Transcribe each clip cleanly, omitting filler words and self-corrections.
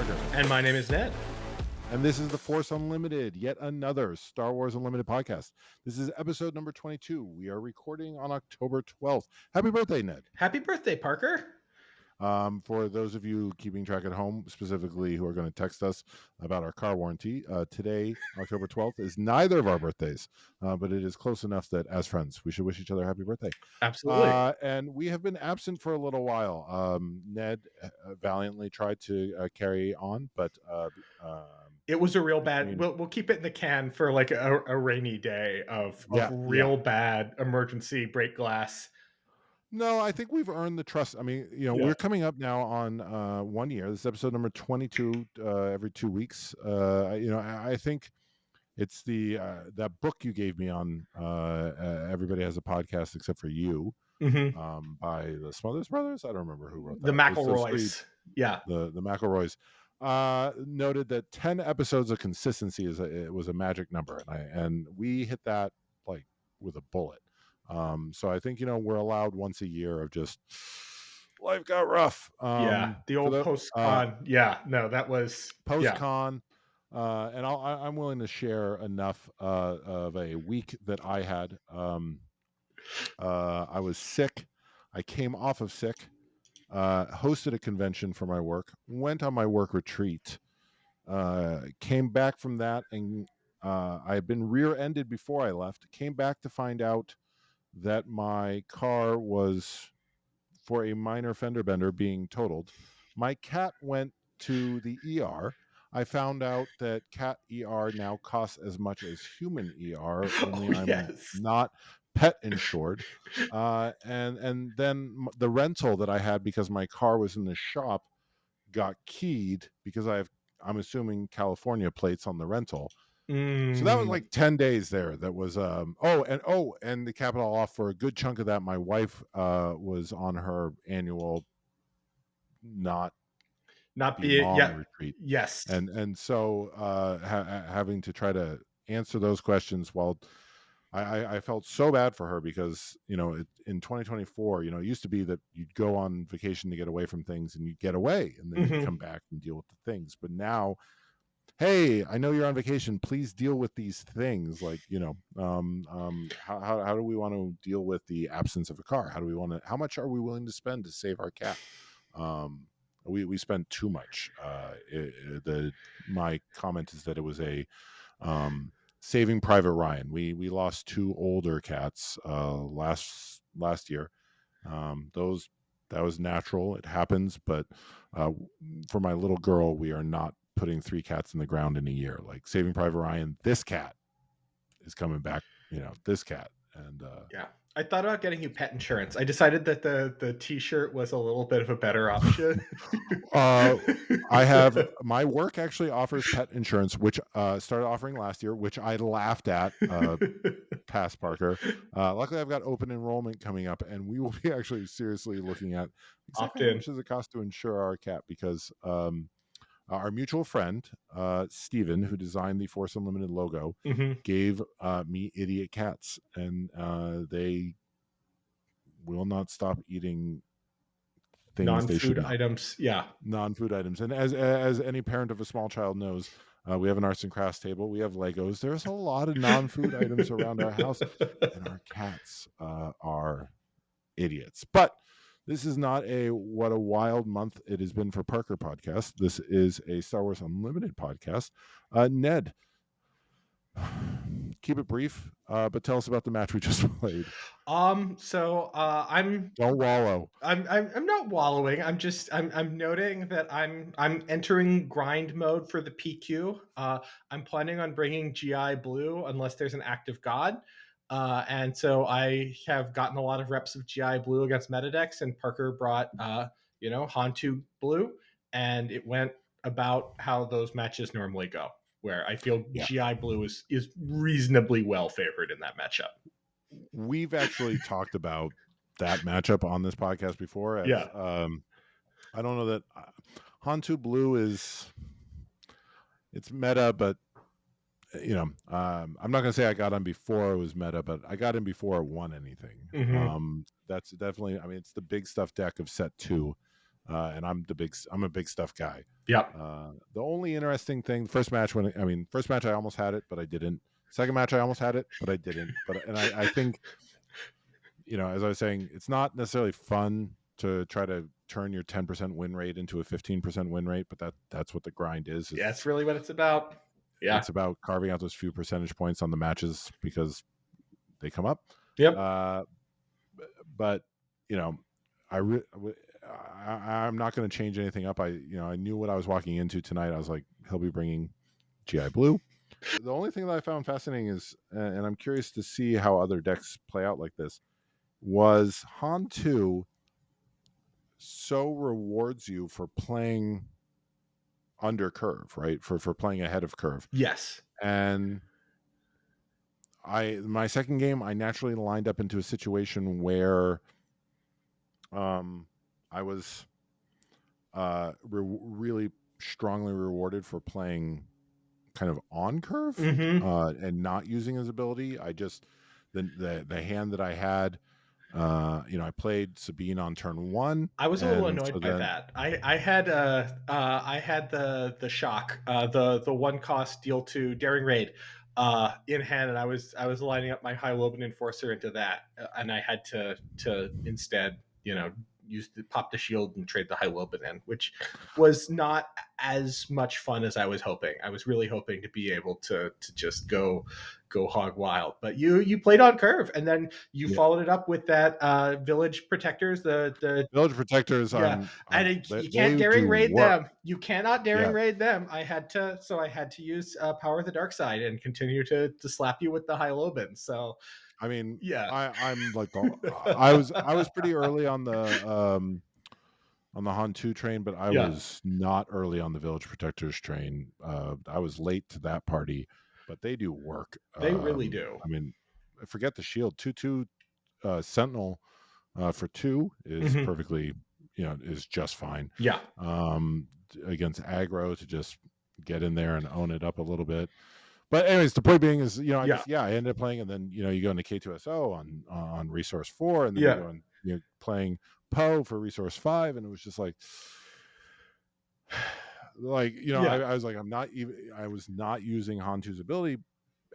Parker. And my name is Ned. And this is the Force Unlimited, yet another Star Wars Unlimited podcast. This is episode number 22. We are recording on October 12th. Happy birthday, Ned. Happy birthday, Parker. For those of you keeping track at home, specifically who are going to text us about our car warranty, today, October 12th, is neither of our birthdays, but it is close enough that as friends, we should wish each other happy birthday. Absolutely. And we have been absent for a little while. Ned valiantly tried to carry on, but it was a real bad. We'll keep it in the can for like a rainy day of real bad emergency break glass. No, I think we've earned the trust. I mean, we're coming up now on 1 year. This is episode number 22. Every 2 weeks. I think it's that book you gave me on Everybody Has a Podcast Except for You, by the Smothers Brothers. I don't remember who wrote that. The McElroys. The McElroys. Noted that 10 episodes of consistency it was a magic number, and we hit that like with a bullet. So I think we're allowed once a year of just life got rough. The old post-con. That was post-con. And I'm willing to share enough of a week that I had. I was sick. I came off of sick. Hosted a convention for my work, went on my work retreat, came back from that, and I had been rear-ended before I left. Came back to find out that my car was, for a minor fender bender, being totaled. My cat went to the ER. I found out that cat ER now costs as much as human ER, only I'm not pet insured. And then the rental that I had, because my car was in the shop, got keyed because I'm assuming California plates on the rental. So that was like 10 days there. That was and the capital off for a good chunk of that. My wife was on her annual not be mom retreat. Yes. And so having to try to answer those questions while I felt so bad for her, because in 2024, it used to be that you'd go on vacation to get away from things and you'd get away and then you'd come back and deal with the things. But now, hey, I know you're on vacation, please deal with these things. Like, how do we want to deal with the absence of a car? How much are we willing to spend to save our cat? We spend too much. My comment is that it was a Saving Private Ryan. We lost 2 older cats last year. That was natural. It happens, but for my little girl, we are not putting 3 cats in the ground in a year. Like Saving Private Ryan, this cat is coming back. This cat, and I thought about getting you pet insurance. I decided that the T-shirt was a little bit of a better option. I have, my work actually offers pet insurance, which started offering last year, which I laughed at. Past Parker. Luckily, I've got open enrollment coming up, and we will be actually seriously looking at exactly how much does it cost to insure our cat, because our mutual friend, Steven, who designed the Force Unlimited logo, gave me idiot cats, and they will not stop eating things non-food items. Non-food items. And as any parent of a small child knows, we have an arts and crafts table, we have Legos, there's a lot of non-food items around our house, and our cats are idiots. But this is not what a wild month it has been for Parker podcast. This is a Star Wars Unlimited podcast. Ned, keep it brief, but tell us about the match we just played. So I'm don't wallow. I'm not wallowing. I'm noting that I'm entering grind mode for the PQ. I'm planning on bringing GI Blue unless there's an active god. And so I have gotten a lot of reps of GI Blue against Metadecks, and Parker brought Hantu Blue, and it went about how those matches normally go, where I feel GI Blue is reasonably well favored in that matchup. We've actually talked about that matchup on this podcast before. I don't know that Hantu Blue it's meta, but I'm not going to say I got him before it was meta, but I got him before it won anything. That's definitely, it's the big stuff deck of set 2. and I'm a big stuff guy. Yep. The only interesting thing, first match I almost had it, but I didn't. Second match I almost had it, but I didn't. I think, as I was saying, it's not necessarily fun to try to turn your 10% win rate into a 15% win rate, but that's what the grind is. Yeah, that's really what it's about. Yeah. It's about carving out those few percentage points on the matches because they come up. Yep. Uh, but you know, I, re- I'm not going to change anything up. I knew what I was walking into tonight. I was like, he'll be bringing GI Blue. The only thing that I found fascinating is, and I'm curious to see how other decks play out like this, was Han 2 so rewards you for playing under curve, right? For playing ahead of curve. Yes. And my second game, I naturally lined up into a situation where I was really strongly rewarded for playing kind of on curve Mm-hmm. and not using his ability. I just the hand that I had, I played Sabine on turn one, I was a little and annoyed so by then that. I had the shock, the one cost deal to daring raid in hand, and I was lining up my high Loban enforcer into that, and I had to instead use the pop the shield and trade the high Loban in, which was not as much fun as I was hoping. I was really hoping to be able to just go hog wild, but you played on curve, and then you yeah, followed it up with that village protectors, the Village Protectors. yeah, and you can't They daring do raid work. them. You cannot daring Yeah, raid them. I had to use Power of the Dark Side and continue to slap you with the high Loban. So I mean, yeah, I'm like I was pretty early on the Han 2 train, but I yeah, was not early on the Village Protectors train. I was late to that party, but they do work. they really do. I mean, forget the shield. 2/2 Sentinel for 2 is Hmm. perfectly, is just fine. Yeah, Against aggro to just get in there and own it up a little bit. But anyways, the point being is, yeah, I ended up playing, and then you go into K2SO on resource 4, and then you yeah, go and playing Poe for resource 5, and it was just like yeah. I was like, I was not using Hantu's ability,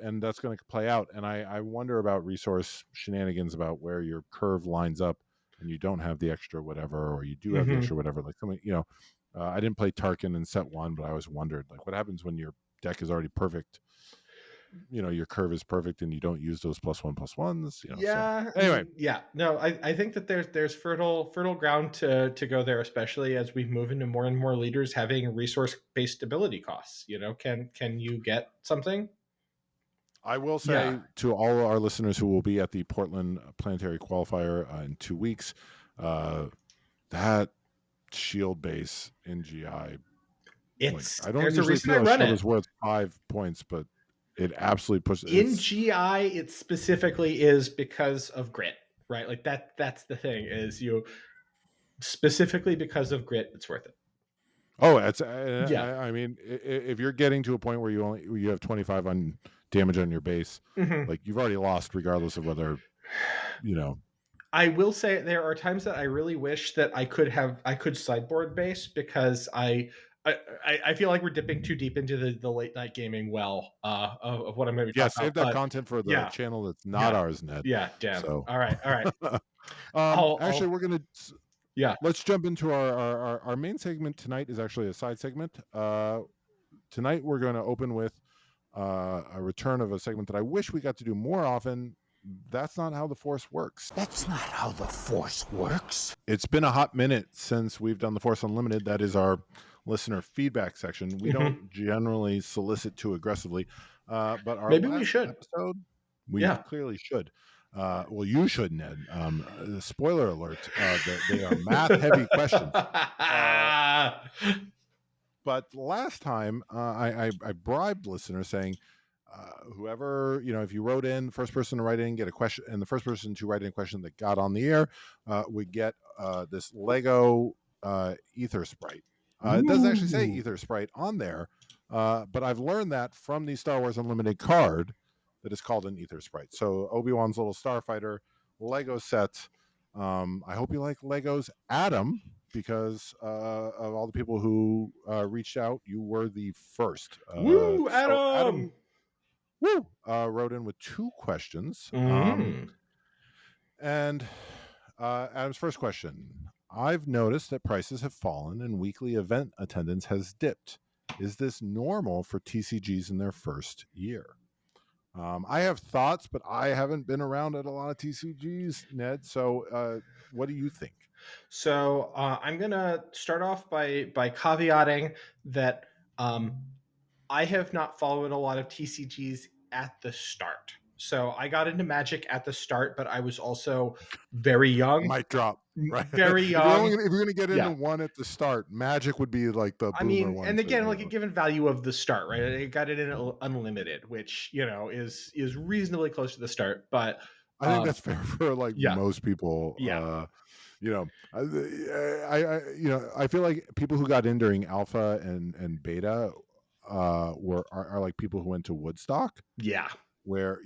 and that's going to play out. And I wonder about resource shenanigans about where your curve lines up and you don't have the extra whatever, or you do have the Hmm. extra whatever. Like something, I didn't play Tarkin in set 1, but I always wondered like what happens when your deck is already perfect. Your curve is perfect and you don't use those +1/+1s. So Yeah, I anyway, mean, yeah, no, I think that there's fertile ground to go there, especially as we move into more and more leaders having resource based ability costs. Can you get something? I will Yeah, say to all our listeners who will be at the Portland Planetary Qualifier in 2 weeks, that shield base in GI, like it's I don't there's a usually reason I feel a run shield it. is worth 5 points, but it absolutely pushes. In It's GI, it specifically is because of grit, right? Like that's the thing is you specifically because of grit, it's worth it. it's. Yeah. I mean, if you're getting to a point where you have 25 on damage on your base, Hmm. like you've already lost, regardless of whether you know. I will say there are times that I really wish that I could sideboard base because I feel like we're dipping too deep into the late night gaming well of what I'm going to be Yeah, talking about. save that But content for the yeah, channel that's not yeah, ours, Ned. yeah, damn. So, All right, all right. I'll actually, we're gonna yeah. let's jump into our main segment tonight. Is actually a side segment. Tonight we're going to open with a return of a segment that I wish we got to do more often. That's not how the Force works. That's not how the Force works. It's been a hot minute since we've done the Force Unlimited. That is our listener feedback section. We Hmm. don't generally solicit too aggressively, but our Maybe we last should. episode, we Yeah. clearly should. Well, you should, Ned. Spoiler alert: they are math heavy questions. Uh, but last time, I bribed listeners saying, whoever, if you wrote in, first person to write in, get a question, and the first person to write in a question that got on the air would get this Lego Ether Sprite. It doesn't actually say Ooh. Ether Sprite on there, but I've learned that from the Star Wars Unlimited card that is called an Ether Sprite. So Obi-Wan's little starfighter Lego set. I hope you like Legos, Adam. because of all the people who reached out. You were the first. Woo, So Adam. Adam, woo, wrote in with two questions. Mm. And Adam's first question: I've noticed that prices have fallen and weekly event attendance has dipped. Is this normal for TCGs in their first year? I have thoughts, but I haven't been around at a lot of TCGs, Ned. So, what do you think? So I'm gonna start off by caveating that I have not followed a lot of TCGs at the start. So I got into Magic at the start, but I was also very young, Mic drop, right? very young. If you're gonna get into Yeah. one at the start, Magic would be like the I boomer mean, and ones that again, you like a know. given value of the start, right? I got it in unlimited, which is reasonably close to the start, but I think um, that's fair for like yeah, most people. yeah, You know, I feel like people who got in during alpha and beta are like people who went to Woodstock, yeah, where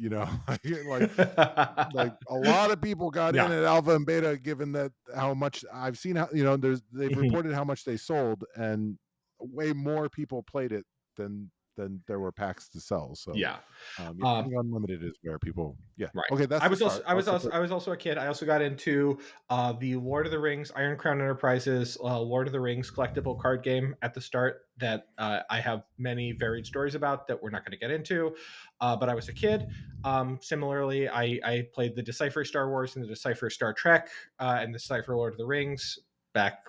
like a lot of people got in yeah. at alpha and beta, given that how much I've seen, how they've Mhm. reported how much they sold, and way more people played it than there were packs to sell. So Yeah. I Um, think unlimited is where people, yeah, Right. okay, that's I the was also start. That's the first. I was also a kid. I also got into the Lord of the Rings, Iron Crown Enterprises, Lord of the Rings collectible card game at the start that I have many varied stories about that we're not going to get into. But I was a kid. Similarly, I played the Decipher Star Wars and the Decipher Star Trek and the Decipher Lord of the Rings back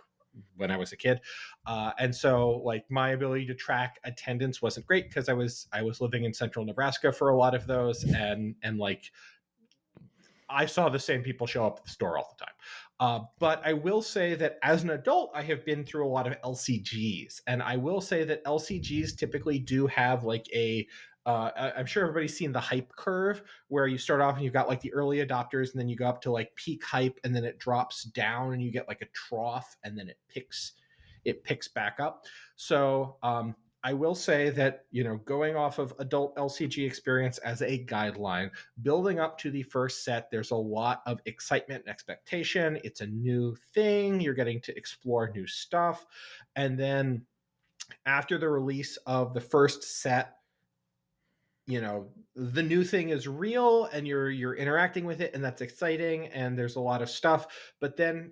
when I was a kid. And so like my ability to track attendance wasn't great because I was living in central Nebraska for a lot of those and like I saw the same people show up at the store all the time. But I will say that as an adult, I have been through a lot of LCGs, and I will say that LCGs typically do have like a. I'm sure everybody's seen the hype curve where you start off and you've got like the early adopters, and then you go up to like peak hype, and then it drops down, and you get like a trough, and then it picks back up. So I will say that going off of adult LCG experience as a guideline, building up to the first set, there's a lot of excitement and expectation. It's a new thing. You're getting to explore new stuff. And then after the release of the first set, the new thing is real and you're interacting with it and that's exciting and there's a lot of stuff, but then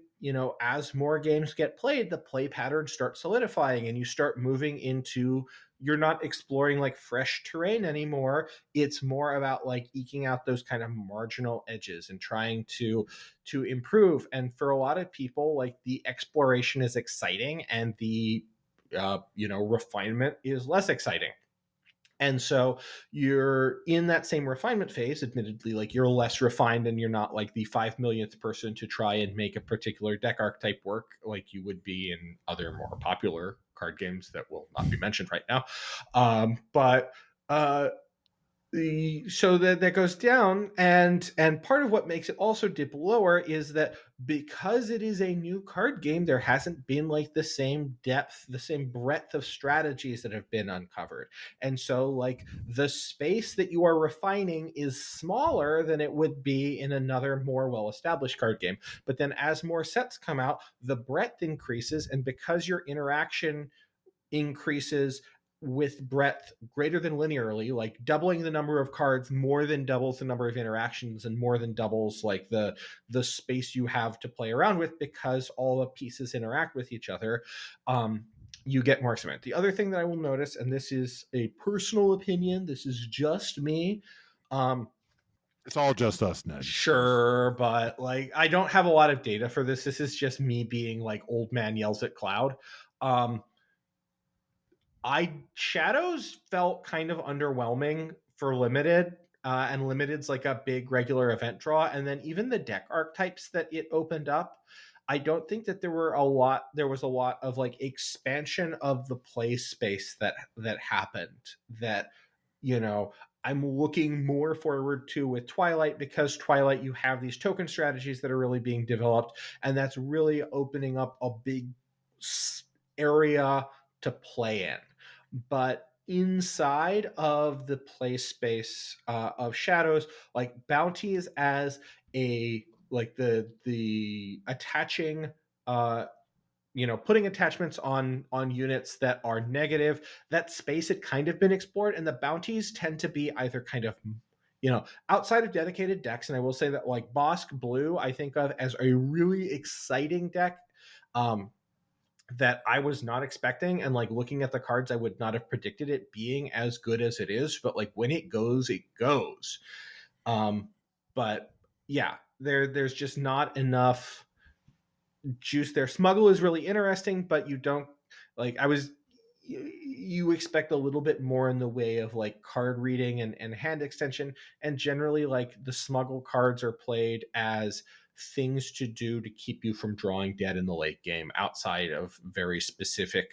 as more games get played, the play patterns start solidifying and you start moving into, you're not exploring like fresh terrain anymore. It's more about like eking out those kind of marginal edges and trying to improve. And for a lot of people, like the exploration is exciting and the refinement is less exciting. And so you're in that same refinement phase, admittedly, like you're less refined and you're not like the 5 millionth person to try and make a particular deck archetype work like you would be in other more popular card games that will not be mentioned right now. But uh, so that goes down, and part of what makes it also dip lower is that because it is a new card game, there hasn't been like the same depth, the same breadth of strategies that have been uncovered. And so like the space that you are refining is smaller than it would be in another more well established card game. But then as more sets come out, the breadth increases, and because your interaction increases with breadth greater than linearly, like doubling the number of cards more than doubles the number of interactions and more than doubles like the space you have to play around with because all the pieces interact with each other. You get more cement. The other thing that I will notice, and this is a personal opinion, this is just me. um, It's all just us, Ned. Sure, but like I don't have a lot of data for this. This is just me being like old man yells at cloud. Um, I Shadows felt kind of underwhelming for limited, and limited's like a big regular event draw, and then even the deck archetypes that it opened up, I don't think that there was a lot of like expansion of the play space that happened that you know I'm looking more forward to with Twilight, because Twilight, you have these token strategies that are really being developed, and that's really opening up a big area to play in. But inside of the play space of Shadows, like bounties as a like the attaching uh putting attachments on units that are negative. That space had kind of been explored, and the bounties tend to be either kind of outside of dedicated decks. And I will say that like Bosk Blue, I think of as a really exciting deck. That I was not expecting. And like looking at the cards, I would not have predicted it being as good as it is. But like when it goes, it goes. Um, but yeah, there's just not enough juice there. Smuggle is really interesting, but you don't like. You expect a little bit more in the way of like card reading and hand extension, and generally like the smuggle cards are played as things to do to keep you from drawing dead in the late game outside of very specific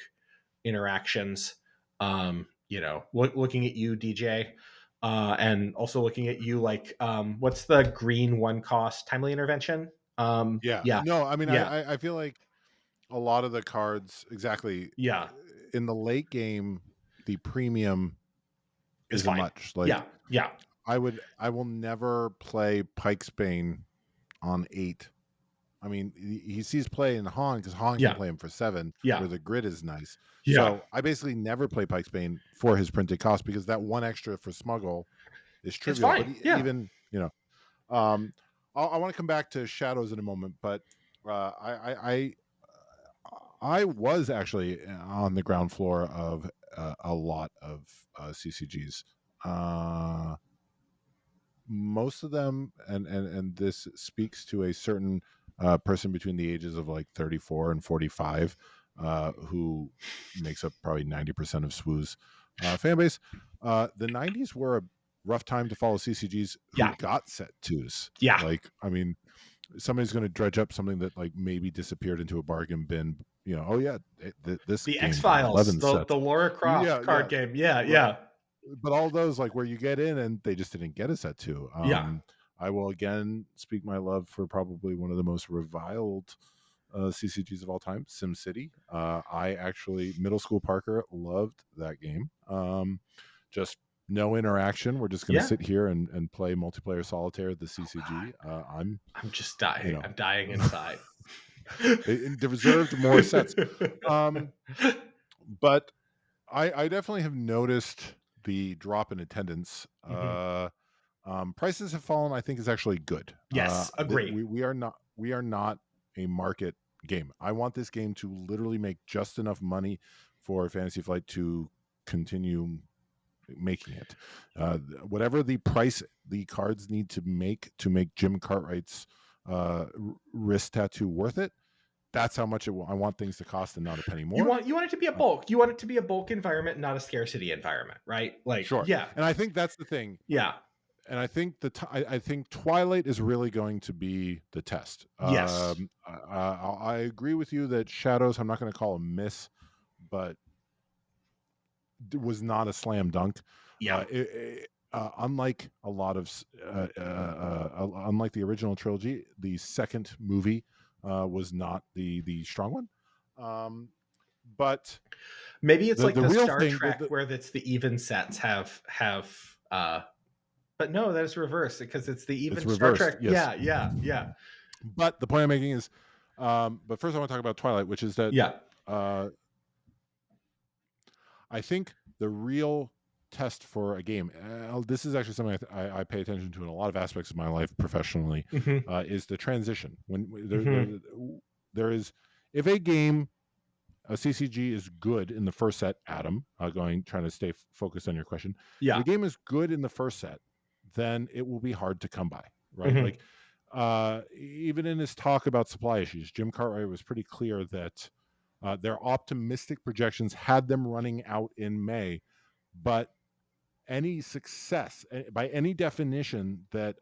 interactions. Looking at you, DJ, and also looking at you, like, what's the green one cost timely intervention? Yeah. Yeah, No, I mean, yeah, I feel like a lot of the cards exactly yeah, in the late game, the premium is isn't fine. much. Like Yeah, yeah, I will never play Pike's Bane on 8. I mean, he sees play in Han because Han can yeah, play him for 7, yeah, where the grid is nice. yeah. So I basically never play Pike's Bane for his printed cost because that one extra for smuggle is It's trivial. But fine. Yeah, even um, I want to come back to shadows in a moment. But I was actually on the ground floor of a lot of CCGs. Most of them, and this speaks to a certain person between the ages of like 34 and 45, who makes up probably 90% of SWOO's fan base. The 90s were a rough time to follow CCGs who yeah, got set twos. yeah. Like, I mean, somebody's going to dredge up something that like maybe disappeared into a bargain bin. Oh yeah, this The X game got Files, 11 the sets. Laura Croft Yeah, yeah, card game. Yeah, right. yeah, But all those like where you get in and they just didn't get a set two. yeah, I will again speak my love for probably one of the most reviled CCGs of all time, SimCity. I actually middle school Parker loved that game. Just no interaction. We're just going to yeah. sit here and play multiplayer solitaire at the Oh God, CCG. I'm, I'm just you dying. know, I'm dying inside. it deserved more sets. Um, but I definitely have noticed the drop in attendance. Mhm. Prices have fallen. I think is actually good. Yes, agree. We are not a market game. I want this game to literally make just enough money for Fantasy Flight to continue making it. Whatever the price the cards need to make Jim Cartwright's wrist tattoo worth it. That's how much I want things to cost, and not a penny You more. want you want it to be a bulk. You want it to be a bulk environment, not a scarcity environment, right? Like, Sure, yeah, and I think that's the thing. yeah, And I think I think Twilight is really going to be the test. yes, I agree with you that Shadows, I'm not going to call a miss, but it was not a slam dunk. yeah. Unlike a lot of unlike the original trilogy, the second movie was not the strong one. But Maybe it's like the the real Star thing, Trek where it's the even sets have but no, that is reversed because it's the it's even Star reversed. Trek. Yes, Yeah, yeah, yeah, but the point I'm making is, but first I want to talk about Twilight, which is that yeah. uh, I think the real test for a game, this is actually something I pay attention to in a lot of aspects of my life professionally, Hmm. is the transition. When Hmm. there is, if a game, a CCG is good in the first set, Adam, trying to stay focused on your question. If a Yeah. game is good in the first set, then it will be hard to come by, right? Hmm. Like, even in his talk about supply issues, Jim Cartwright was pretty clear that their optimistic projections had them running out in May, but any success, by any definition, that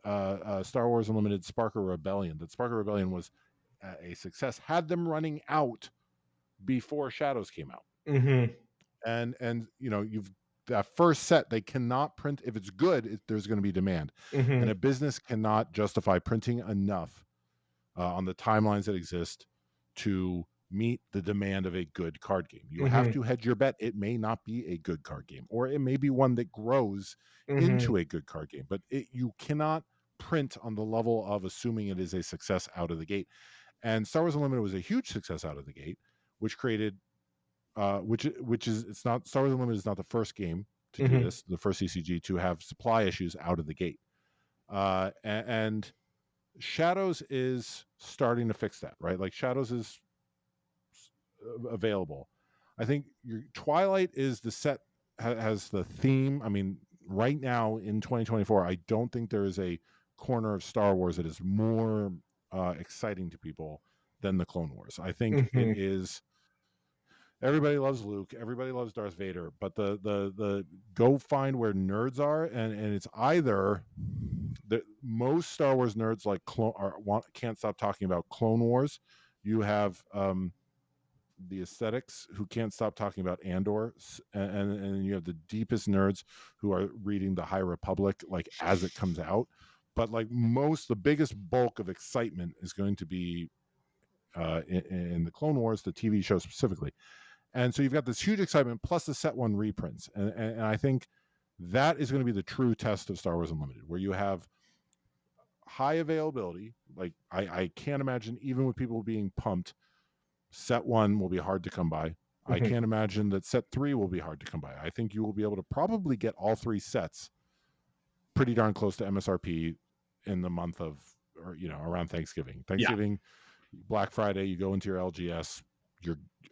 Star Wars Unlimited Sparker Rebellion, was a success, had them running out before Shadows came out. Hmm. And you've that first set they cannot print. If it's good, there's going to be demand, and Hmm. a business cannot justify printing enough on the timelines that exist to meet the demand of a good card game. You have Hmm. to hedge your bet. It may not be a good card game, or it may be one that grows Hmm. into a good card game, but you cannot print on the level of assuming it is a success out of the gate. And Star Wars Unlimited was a huge success out of the gate. which created which is, it's not, Star Wars Unlimited is not the first game to do Mm-hmm. this, the first CCG to have supply issues out of the gate. And Shadows is starting to fix that, right? Like Shadows is available. I think your Twilight is the set, has the theme. I mean, right now in 2024, I don't think there is a corner of Star Wars that is more exciting to people than the Clone Wars. I think it Mm-hmm. is. Everybody loves Luke. Everybody loves Darth Vader. But the go find where nerds are, and it's either the most Star Wars nerds like can't stop talking about Clone Wars. You have the aesthetics who can't stop talking about Andor, and you have the deepest nerds who are reading the High Republic like as it comes out. But like the biggest bulk of excitement is going to be in the Clone Wars, the TV show specifically. And so you've got this huge excitement plus the set one reprints, and I think that is going to be the true test of Star Wars Unlimited, where you have high availability. Like I can't imagine, even with people being pumped, set one will be hard to come by. I Mm-hmm. can't imagine that set three will be hard to come by. I think you will be able to probably get all three sets pretty darn close to MSRP in the month of, or around Thanksgiving. Yeah. Black Friday, you go into your LGS.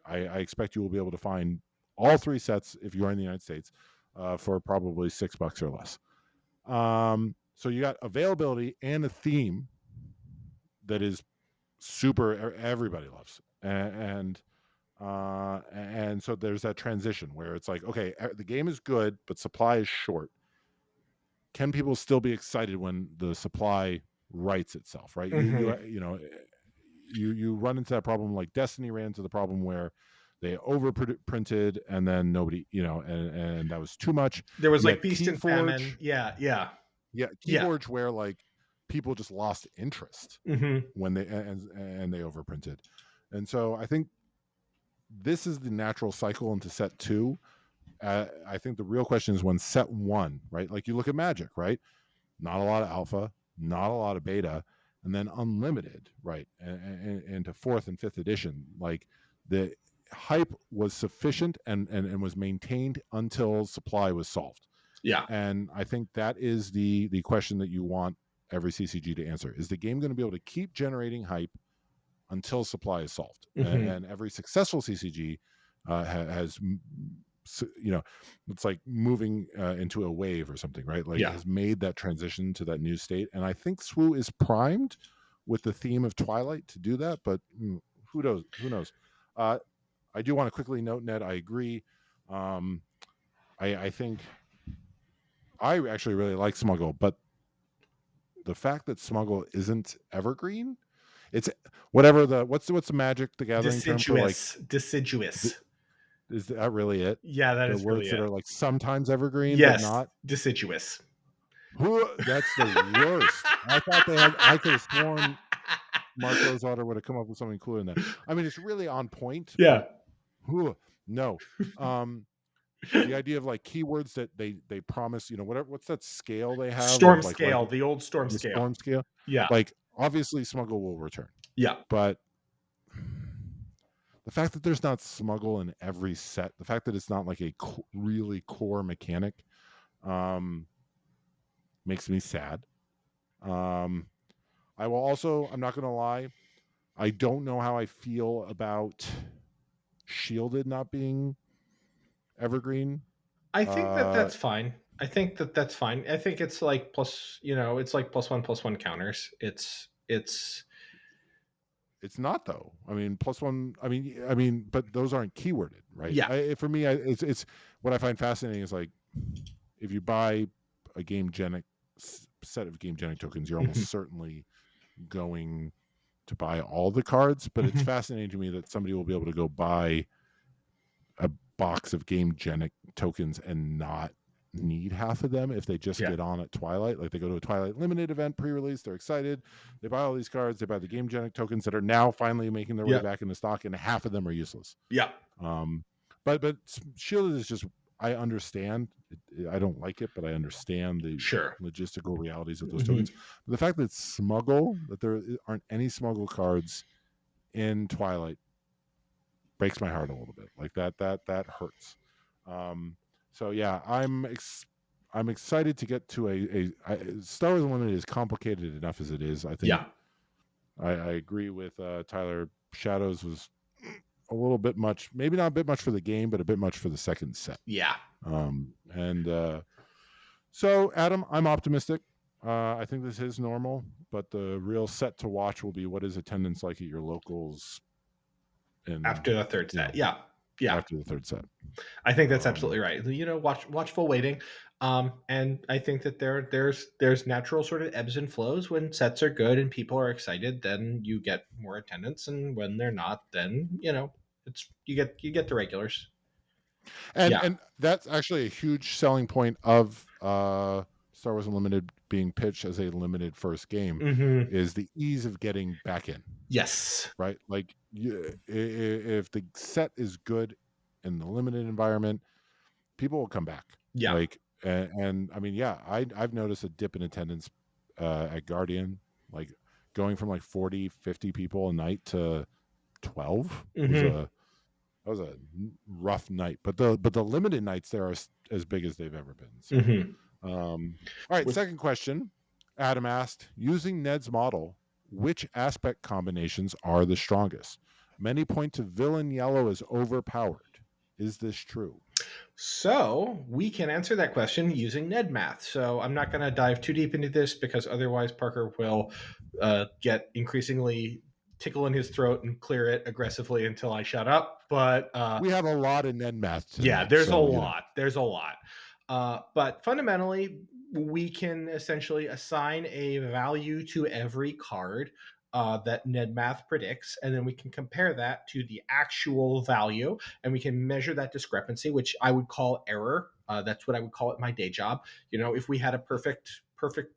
I expect you will be able to find all three sets if you are in the United States for probably $6 or less. So you got availability and a theme that is super, everybody loves, and so there's that transition where it's like, okay, the game is good, but supply is short. Can people still be excited when the supply rights itself, right? Mm-hmm. You run into that problem like Destiny ran into the problem where they overprinted and then nobody, and that was too much. There was You like had feast and famine. Yeah. Yeah. Yeah. Keyforge where like people just lost interest Mm-hmm. when and they overprinted. And so I think this is the natural cycle into set two. I think the real question is when set one, right? Like you look at Magic, right? Not a lot of alpha, not a lot of beta, and then unlimited, right? And into fourth and fifth edition, like the hype was sufficient and was maintained until supply was solved. Yeah. And I think that is the question that you want every CCG to answer: is the game going to be able to keep generating hype until supply is solved? Mm-hmm. And every successful CCG has, it's like moving into a wave or something, right? Like Yeah. has made that transition to that new state. And I think SWU is primed with the theme of Twilight to do that, but who knows? Who knows? I do want to quickly note, Ned, I agree. I think I actually really like Smuggle, but the fact that Smuggle isn't evergreen, it's whatever what's the Magic the Gathering term for like Deciduous. is that really it? Yeah, that The is really words that it. are like sometimes evergreen but Yes, not. deciduous. That's the worst. I thought they had. I could have sworn Mark Rosewater would have come up with something cooler than that. I mean, it's really on point, Yeah. but no. The idea of like keywords that they promise, whatever. What's that scale they have Storm of like scale, the old storm the scale. storm scale? Yeah. Like obviously, Smuggle will return, Yeah. but the fact that there's not Smuggle in every set, the fact that it's not like a really core mechanic, makes me sad. I will also, I'm not going to lie, I don't know how I feel about Shielded not being evergreen. I think that Uh, that's fine. I think that that's fine. I think it's like plus, it's like +1/+1 counters. it's not though. I mean, +1. I mean, but those aren't keyworded, right? Yeah. For me, it's what I find fascinating is like if you buy a Game Genic set of Game Genic tokens, you're Mhm. almost certainly going to buy all the cards. But it's Mhm. fascinating to me that somebody will be able to go buy a box of Game Genic tokens and not need half of them if they just Yeah. get on at Twilight. Like they go to a Twilight Limited event pre-release, they're excited, they buy all these cards, they buy the Game Genic tokens that are now finally making their way Yeah. back into stock, and half of them are useless. Yeah. But Shielded is just, I understand. I don't like it, but I understand the Sure. logistical realities of those Mhm. tokens. But the fact that Smuggle, that there aren't any Smuggle cards in Twilight, breaks my heart a little bit. Like that hurts. Um, so yeah, I'm excited to get to Star Wars Unlimited is complicated enough as it is. I think Yeah. I agree with Tyler. Shadows was a little bit much, maybe not a bit much for the game, but a bit much for the second set. Yeah. And so, Adam, I'm optimistic. I think this is normal, but the real set to watch will be what is attendance like at your locals, and After the third set. Yeah. Yeah. after the third set. I think that's Um, absolutely right. Watchful waiting. And I think that there's natural sort of ebbs and flows. When sets are good and people are excited, then you get more attendance, and when they're not, then it's you get the regulars. and Yeah. and that's actually a huge selling point of Star Wars Unlimited being pitched as a limited first game, Mm-hmm. is the ease of getting back in. Yes. Right, like if the set is good in the limited environment, people will come back. Yeah. Like, and I mean, yeah, I've noticed a dip in attendance at Guardian, like going from like 40, 50 people a night to 12 was Mm-hmm. a that was a rough night. But the limited nights there are as big as they've ever been. So, Mm-hmm. all right, With second question. Adam asked, using Ned's model, which aspect combinations are the strongest? Many point to villain yellow as overpowered. Is this true? So we can answer that question using Ned math. So I'm not going to dive too deep into this because otherwise Parker will get increasingly tickle in his throat and clear it aggressively until I shut up. But We have a lot of Ned math yeah, tonight, there's a so you know. lot. There's a lot. But fundamentally, we can essentially assign a value to every card that NetMath predicts, and then we can compare that to the actual value, and we can measure that discrepancy, which I would call error. That's what I would call it in my day job. If we had a perfect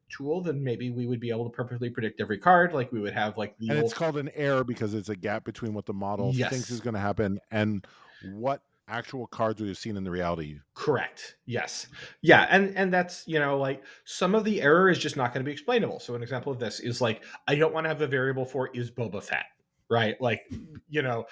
tool, then maybe we would be able to perfectly predict every card. Like we would have like the And it's old called an error because it's a gap between what the model thinks is yes. going to happen and what actual cards we've seen in the reality. Correct. Yes. Yeah, and that's, like some of the error is just not going to be explainable. So an example of this is like I don't want to have a variable for is Boba Fett, right? Like, you know,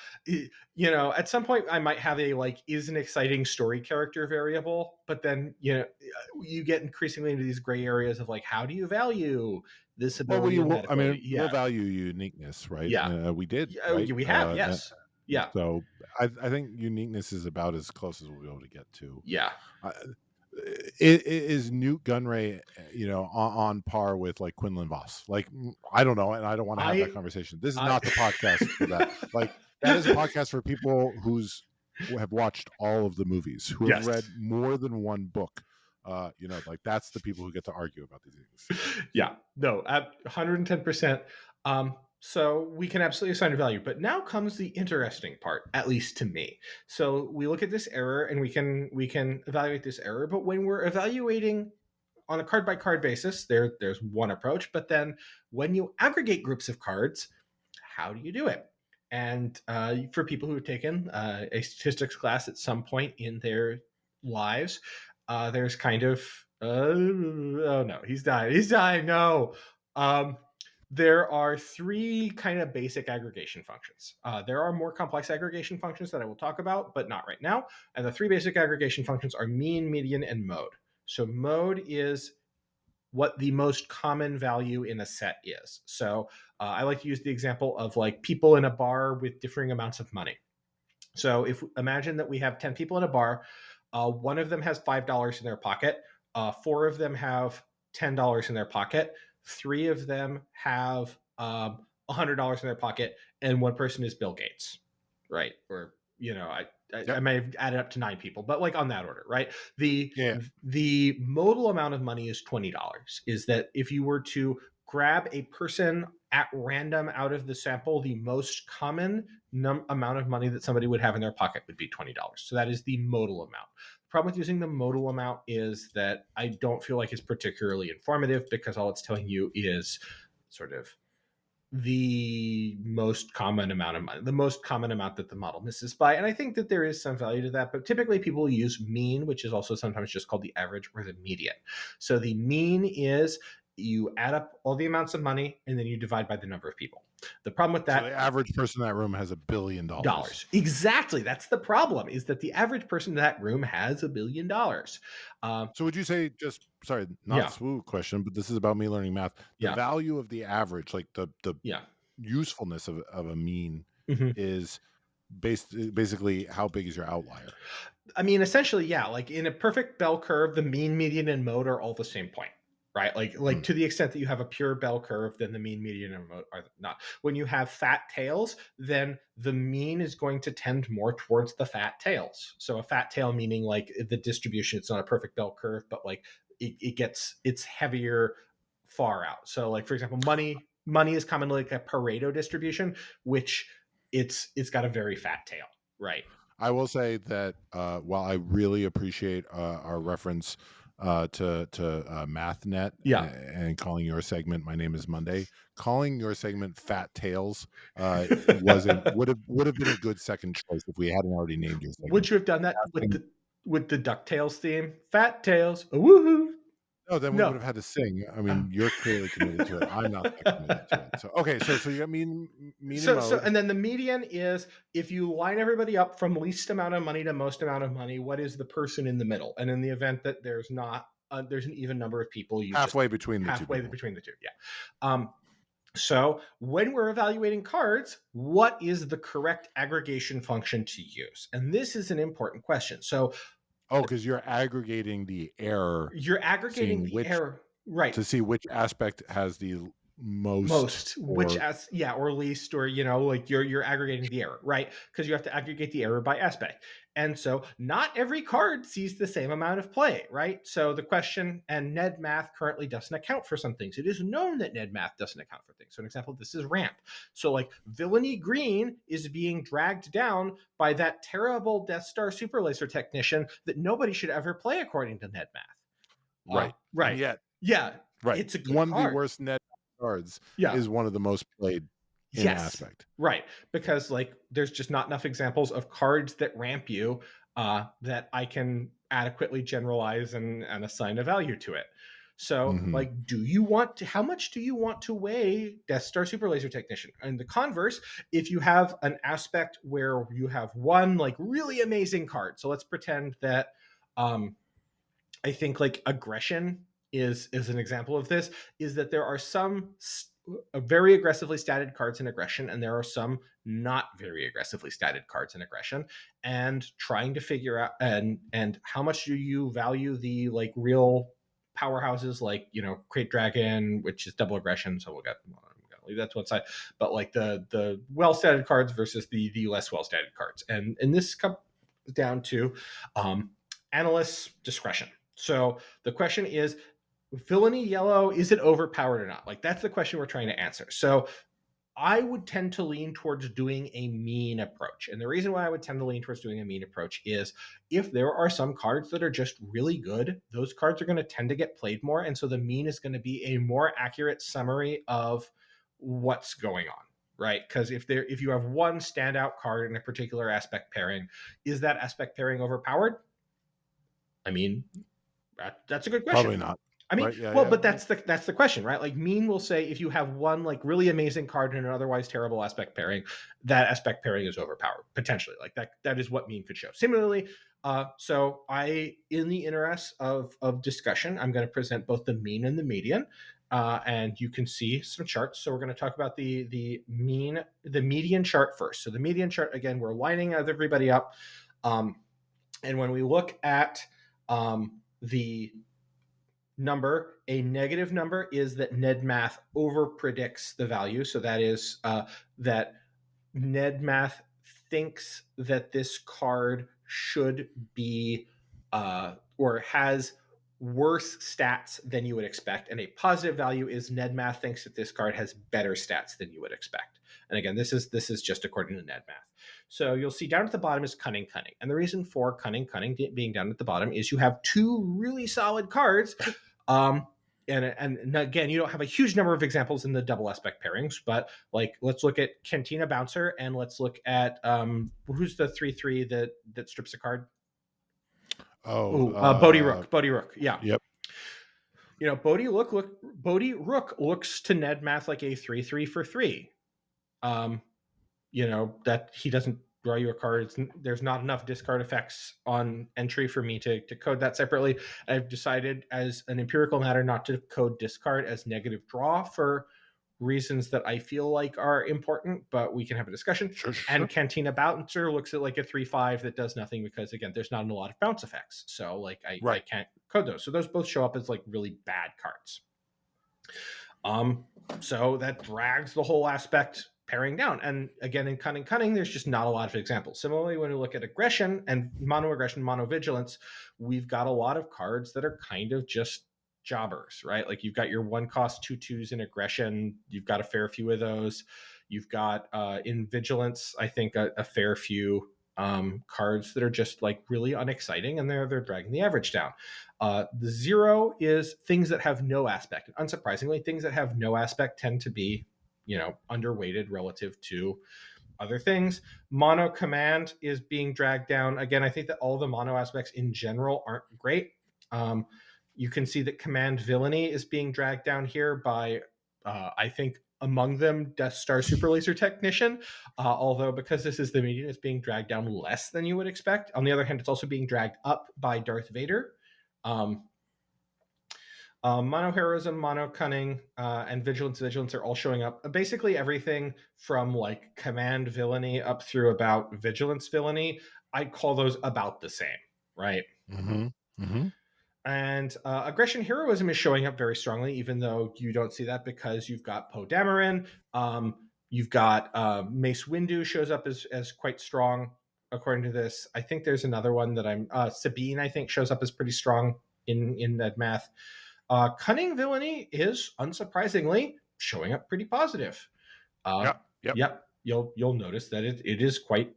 at some point I might have a like is an exciting story character variable, but then, you get increasingly into these gray areas of like how do you value this Well, ability and that I mean, ability? we'll Yeah. value uniqueness, right? Yeah. We did, Yeah, right? we have. Yes. Yeah. So I think uniqueness is about as close as we'll be able to get to. Yeah. Uh, it is Newt Gunray, on par with like Quinlan Voss. Like, I don't know, and I don't want to have that I conversation. This is I not the podcast for that. Like, that is a podcast for people who have watched all of the movies, who have read yes. more than one book. Like that's the people who get to argue about these things. Yeah, no, at 110%. So we can absolutely assign a value, but now comes the interesting part, at least to me. So we look at this error and we can evaluate this error, but when we're evaluating on a card by card basis, there's one approach, but then when you aggregate groups of cards, how do you do it? And for people who have taken a statistics class at some point in their lives, there's kind of oh no, he's dying. No, um, there are three kind of basic aggregation functions. There are more complex aggregation functions that I will talk about, but not right now. And the three basic aggregation functions are mean, median, and mode. So mode is what the most common value in a set is. So I like to use the example of like people in a bar with differing amounts of money. So if imagine that we have 10 people in a bar, one of them has $5 in their pocket, four of them have $10 in their pocket, three of them have $100 in their pocket, and one person is Bill Gates, right? Or I Yep. may have added up to nine people, but like on that order, right? The Yeah. the modal amount of money is $20. Is that if you were to grab a person at random out of the sample, the most common amount of money that somebody would have in their pocket would be $20. So that is the modal amount. The problem with using the modal amount is that I don't feel like it's particularly informative because all it's telling you is sort of the most common amount of money, the most common amount that the model misses by. And I think that there is some value to that, but typically people use mean, which is also sometimes just called the average or the median. So the mean is you add up all the amounts of money and then you divide by the number of people. The problem with So that the average person in that room has $1 billion. dollars. Exactly. That's the problem, is that the average person in that room has $1 billion. So would you say, just sorry, not Yeah. swoo question, but this is about me learning math. The Yeah. value of the average, like the Yeah. usefulness of a mean, Mhm. is basically how big is your outlier? I mean, essentially, yeah. Like in a perfect bell curve, the mean, median, and mode are all the same point, right? Like Mm, to the extent that you have a pure bell curve, then the mean, median, and mode are not. When you have fat tails, then the mean is going to tend more towards the fat tails. So a fat tail meaning like the distribution. It's not a perfect bell curve, but like it's heavier far out. So like for example, money is commonly like a Pareto distribution, which it's got a very fat tail, right? I will say that while I really appreciate our reference to MathNet Yeah. and calling your segment "My Name Is Monday," calling your segment "Fat Tails" was a would have been a good second choice if we hadn't already named your Would segment. you have done that Asking, with the DuckTales theme? Fat tails, a woohoo! no, then we would No. have had to sing. I Uh, mean, you're clearly committed to it. I'm not that committed to it. So okay, so you got mean and so mode. and then the median is if you line everybody up from least amount of money to most amount of money, what is the person in the middle? And in the event that there's an even number of people, you just Halfway between the two halfway people. between the two. Yeah. So when we're evaluating cards, what is the correct aggregation function to use? And this is an important question. So Oh, because you're aggregating the error, you're aggregating seeing the which error, right? to see which aspect has the most, Most, which or as yeah, or least, or like you're aggregating the error, right? Because you have to aggregate the error by aspect. And so not every card sees the same amount of play, right? So the question, and Ned Math currently doesn't account for some things. It is known that Ned Math doesn't account for things. So an example, this is ramp. So like villainy green is being dragged down by that terrible Death Star super laser technician that nobody should ever play according to Ned Math. right. And Right. yet, Yeah, right, it's a good one of the card. worst net cards Yeah. is one of the most played in Yes. aspect. Right. Because like there's just not enough examples of cards that ramp you that I can adequately generalize and assign a value to it. So Hmm. like how much do you want to weigh Death Star Super Laser Technician? And the converse, if you have an aspect where you have one like really amazing card. So let's pretend that I think like aggression is an example of this, is that there are some very aggressively statted cards in aggression, and there are some not very aggressively statted cards in aggression, and trying to figure out and how much do you value the like real powerhouses like Crate Dragon, which is double aggression, so I'm gonna leave that to one side, but like the well statted cards versus the less well statted cards, and this comes down to um analysts discretion. So the question is, villainy yellow, is it overpowered or not? Like that's the question we're trying to answer. So I would tend to lean towards doing a mean approach. And the reason why I would tend to lean towards doing a mean approach is if there are some cards that are just really good, those cards are going to tend to get played more. And so the mean is going to be a more accurate summary of what's going on. Right. Because if you have one standout card in a particular aspect pairing, is that aspect pairing overpowered? I mean, that's a good question. Probably not. I mean, Right. Yeah. well, Yeah. but that's the question, right? Like mean will say if you have one like really amazing card in an otherwise terrible aspect pairing, that aspect pairing is overpowered potentially. Like that is what mean could show. Similarly, so in the interest of discussion, I'm going to present both the mean and the median, and you can see some charts. So we're going to talk about the median chart first. So the median chart again, we're lining everybody up, and when we look at the number, a negative number is that Ned Math over predicts the value. So that is that Ned Math thinks that this card should be or has worse stats than you would expect. And a positive value is Ned Math thinks that this card has better stats than you would expect. And again, this is just according to Ned Math. So you'll see down at the bottom is cunning, cunning. And the reason for cunning, cunning being down at the bottom is you have two really solid cards. Um, and again, you don't have a huge number of examples in the double aspect pairings, but like let's look at Cantina Bouncer and let's look at who's the 3/3 that strips a card. Oh. Oh, Bodhi Rook. Bodhi Rook. Yeah. Yep. Bodhi Rook looks to Ned Math like a 3/3 for 3. Um, that he doesn't draw you a card. There's not enough discard effects on entry for me to code that separately. I've decided as an empirical matter not to code discard as negative draw for reasons that I feel like are important, but we can have a discussion. Sure, And sure. Cantina Bouncer looks at like a 3/5 that does nothing because again, there's not a lot of bounce effects. So like I Right. can't code those. So those both show up as like really bad cards. Um, so that drags the whole aspect pairing down. And again, in cunning, there's just not a lot of examples. Similarly, when we look at aggression and mono aggression, mono vigilance, we've got a lot of cards that are kind of just jobbers, right? Like you've got your one cost 2/2s in aggression. You've got a fair few of those. You've got in vigilance, I think a fair few cards that are just like really unexciting, and they're dragging the average down. The 0 is things that have no aspect. And unsurprisingly, things that have no aspect tend to be, underweighted relative to other things. Mono command is being dragged down. Again, I think that all the mono aspects in general aren't great. You can see that command villainy is being dragged down here by, I think, among them, Death Star Super Laser Technician. Although, because this is the median, it's being dragged down less than you would expect. On the other hand, it's also being dragged up by Darth Vader. Um, Mono heroism, mono cunning, and vigilance. Vigilance are all showing up. Basically, everything from like command villainy up through about vigilance villainy. I'd call those about the same, right? Mm-hmm. Mm-hmm. And aggression heroism is showing up very strongly, even though you don't see that because you've got Poe Dameron. You've got Mace Windu shows up as quite strong according to this. I think there's another one that I'm Sabine. I think shows up as pretty strong in that math. Cunning villainy is unsurprisingly showing up pretty positive. Uh, Yep. Yep. yep, you'll notice that it is quite,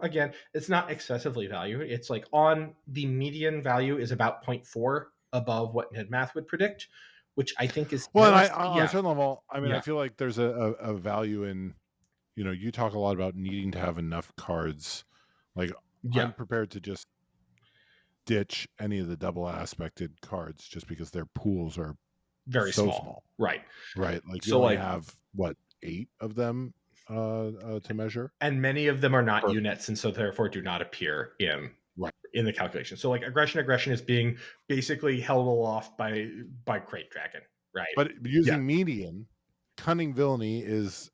again, it's not excessively valued. It's like on the median value is about 0.4 above what Ned Math would predict, which I think is Well, and on a yeah, certain level, I mean, I yeah, feel like there's a value in, you talk a lot about needing to have enough cards. Like, yeah, I'm prepared to just ditch any of the double aspected cards just because their pools are very so small, small, right? right? Like, you So only like, have what, 8 of them to measure and many of them are not per. units, and so therefore do not appear Right. in the calculation. So like aggression is being basically held aloft by Crate Dragon, right? But Yeah, using median, cunning villainy is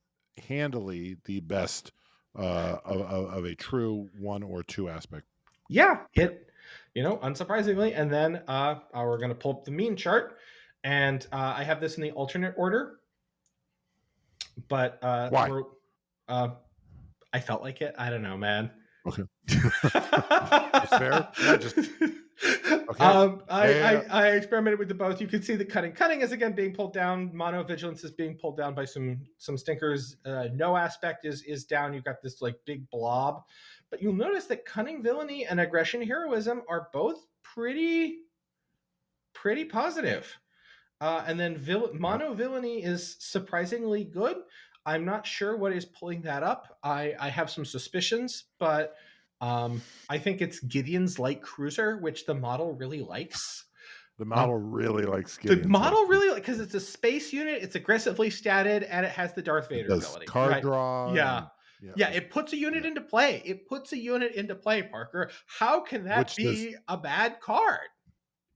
handily the best of a true 1 or 2 aspect yeah, pair. unsurprisingly. And then we're going to pull up the mean chart, and I have this in the alternate order, but Why? uh, I felt like it. I don't know, man. Okay. That's fair. Yeah, just okay. I, Yeah, yeah, I yeah. I experimented with the both. You can see the cunning is again being pulled down. Mono vigilance is being pulled down by some stinkers. No aspect is down. You've got this like big blob, but you'll notice that cunning villainy and aggression heroism are both pretty positive. And then Yeah. mono villainy is surprisingly good. I'm not sure what is pulling that up. I have some suspicions, but I think it's Gideon's light cruiser, which the model really likes. The Uh, model really likes the Gideon's like model really, because it's a space unit, it's aggressively statted, and it has the Darth it Vader does ability, card right? draw Yeah. and yeah, Yeah, like it puts a unit yeah, into play. It puts a unit into play, Parker. How can that which does be a bad card?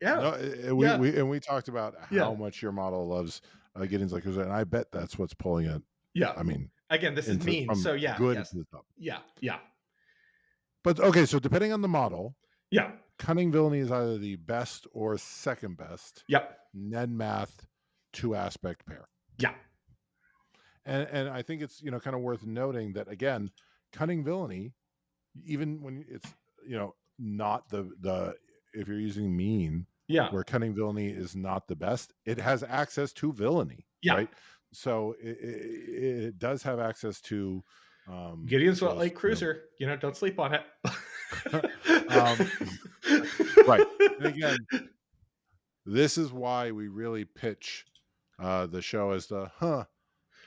Yeah. no, Yeah. we talked about Yeah. how much your model loves Gideon's like, and I bet that's what's pulling it. Yeah. I mean, Again, this is into mean. from So yeah, good yes. into the top. Yeah. Yeah. But okay, so depending on the model, Yeah. cunning villainy is either the best or second best Yep. Ned Math 2 aspect pair. Yeah. And I think it's kind of worth noting that again, cunning villainy, even when it's not the if you're using mean, Yeah. where cunning villainy is not the best, it has access to villainy, Yeah. right? So it does have access to Gideon's those light cruiser. Don't sleep on it. um, right. And again, this is why we really pitch the show as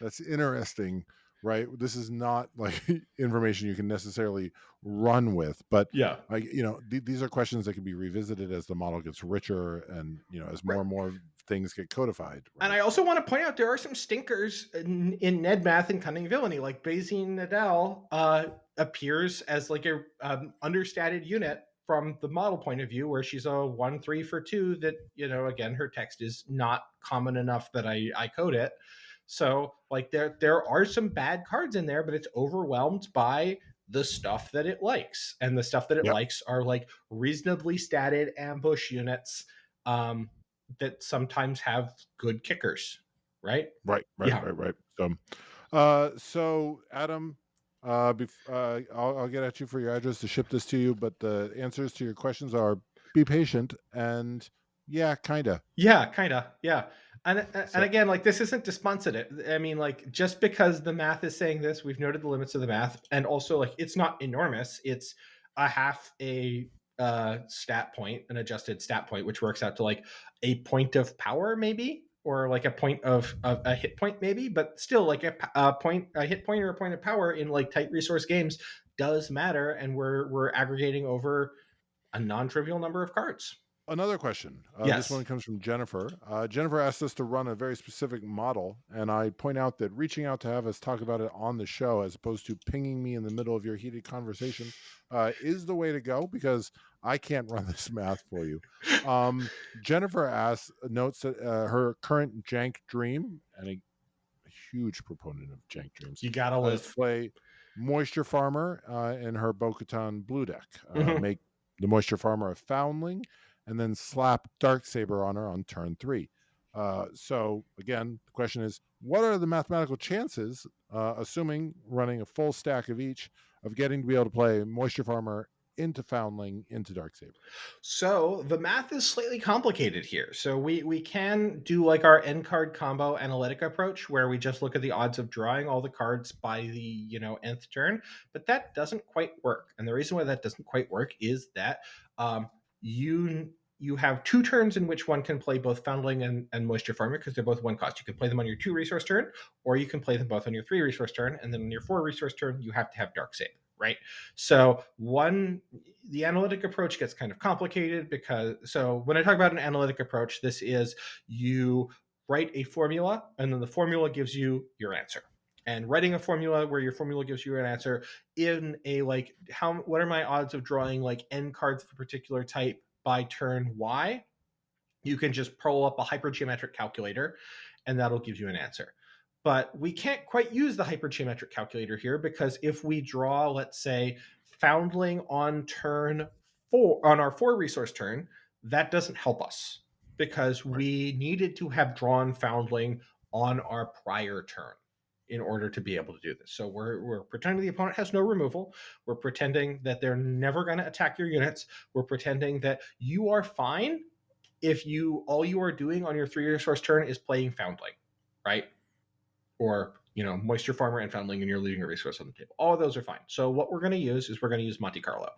that's interesting, right? This is not like information you can necessarily run with, but Yeah. these are questions that can be revisited as the model gets richer and as Right. more and more things get codified, And right? I also want to point out there are some stinkers in Ned Math and Cunning Villainy. Like Basine Nadal appears as like a understated unit from the model point of view, where she's a 1/3 for 2. That, again, her text is not common enough that I code it. So like there are some bad cards in there, but it's overwhelmed by the stuff that it likes, and the stuff that it Yep. likes are like reasonably statted ambush units. Um, that sometimes have good kickers, right? Right, right, Yeah. right, right. So Adam, I'll get at you for your address to ship this to you, but the answers to your questions are be patient and yeah, kinda. Yeah, kinda. Yeah. And So again, like this isn't dispositive. I mean, like just because the math is saying this, we've noted the limits of the math, and also like it's not enormous. It's a half a stat point, an adjusted stat point, which works out to like a point of power, maybe, or like a point of a hit point, maybe. But still, like a hit point or a point of power in like tight resource games does matter, and we're aggregating over a non-trivial number of cards. another question. This Yes. one comes from Jennifer. Jennifer asked us to run a very specific model, and I point out that reaching out to have us talk about it on the show, as opposed to pinging me in the middle of your heated conversation, is the way to go because I can't run this math for you. Jennifer asks, notes that her current jank dream, and a huge proponent of jank dreams, You gotta is to live. play Moisture Farmer in her Bo-Katan blue deck. Mhm. Make the Moisture Farmer a Foundling, and then slap Darksaber on her on turn 3. So again, the question is, what are the mathematical chances, assuming running a full stack of each, of getting to be able to play Moisture Farmer into Foundling into Darksaber? So the math is slightly complicated here. So we can do like our end card combo analytic approach, where we just look at the odds of drawing all the cards by the nth turn, but that doesn't quite work. And the reason why that doesn't quite work is that um, you have 2 turns in which one can play both Foundling and Moisture Farmer, because they're both 1 cost. You can play them on your 2 resource turn, or you can play them both on your 3 resource turn, and then on your 4 resource turn you have to have Dark Save, right? So the analytic approach gets kind of complicated, because so when I talk about an analytic approach, this is you write a formula, and then the formula gives you your answer. And writing a formula where your formula gives you an answer in a like what are my odds of drawing like n cards of a particular type by turn y, you can just pull up a hypergeometric calculator and that'll give you an answer. But we can't quite use the hypergeometric calculator here, because if we draw, let's say, Foundling on turn 4, on our 4 resource turn, that doesn't help us, because Right. we needed to have drawn Foundling on our prior turn in order to be able to do this. So we're pretending the opponent has no removal. We're pretending that they're never going to attack your units. We're pretending that you are fine if all you are doing on your 3 resource turn is playing Foundling, right? Or Moisture Farmer and Foundling, and you're leaving a resource on the table. All of those are fine. So what we're going to use is we're going to use Monte Carlo,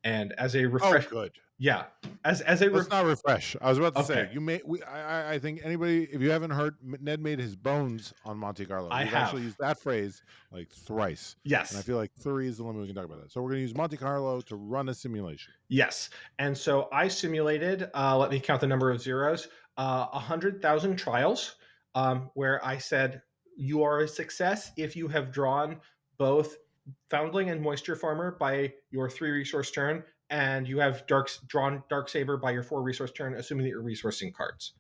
and as a Oh, refresh, good. yeah, as a Let's not refresh. I was about to say okay, you may. I think anybody, if you haven't heard, Ned made his bones on Monte Carlo. I We've actually have, used that phrase like thrice, and I yes. feel like 3 is the limit we can talk about that. So we're going to use Monte Carlo to run a simulation. Yes. And so I simulated, let me count the number of zeros, 100,000 trials, where I said, you are a success if you have drawn both Foundling and Moisture Farmer by your 3 resource turn, and you have drawn Dark Saber by your 4 resource turn, assuming that you're resourcing cards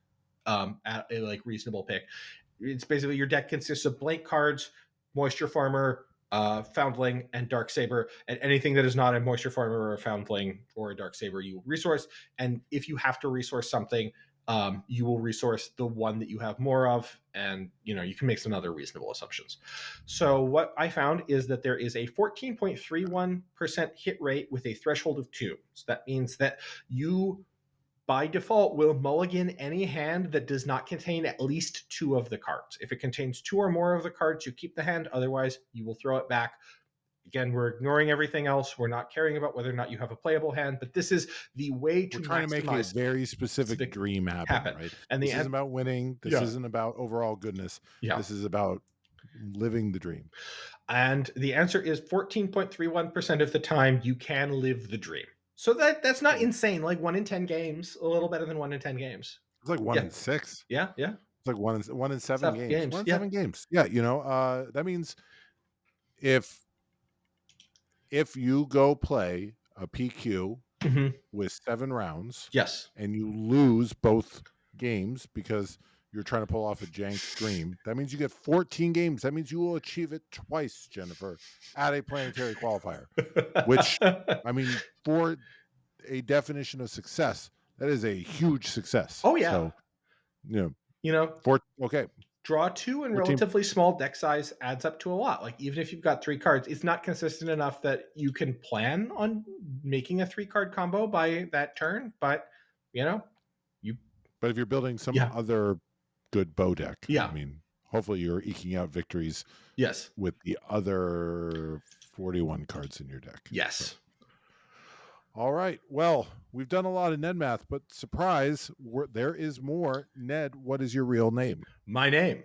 at a like reasonable pick. It's basically your deck consists of blank cards, Moisture Farmer, Foundling, and Dark Saber, and anything that is not a Moisture Farmer or a Foundling or a Dark Saber, you will resource. And if you have to resource something, you will resource the one that you have more of, and you can make some other reasonable assumptions. So what I found is that there is a 14.31% hit rate with a threshold of 2. So that means that you by default will mulligan any hand that does not contain at least 2 of the cards. If it contains 2 or more of the cards, you keep the hand. Otherwise, you will throw it back. Again, we're ignoring everything else. We're not caring about whether or not you have a playable hand, but this is the way We're to trying to make a maximize very specific specific dream happen, happen. right? And This isn't about winning. This yeah, isn't about overall goodness. yeah. This is about living the dream. And the answer is 14.31% of the time you can live the dream. So that's not So insane. Like 1 in 10 games, a little better than 1 in 10 games. It's like 1 Yeah. in 6. Yeah. Yeah. It's like 1 in 7 7 games. 1 games. in Yeah. 7 games. Yeah, that means if you go play a PQ Hmm. with 7 rounds Yes. and you lose both games because you're trying to pull off a jank dream, that means you get 14 games. That means you will achieve it twice, Jennifer, at a planetary qualifier, which, I mean, for a definition of success, that is a huge success. Oh yeah. So, you know, You know, okay, draw 2 and 14. relatively small deck size adds up to a lot. Like even if you've got 3 cards, it's not consistent enough that you can plan on making a 3-card combo by that turn. But you know, you But if you're building some yeah, other good bow deck, I yeah, mean, hopefully you're eking out victories yes, with the other 41 cards in your deck. So, yes. all right. Well, we've done a lot of Ned math, but surprise, there is more. Ned, what is your real name? My name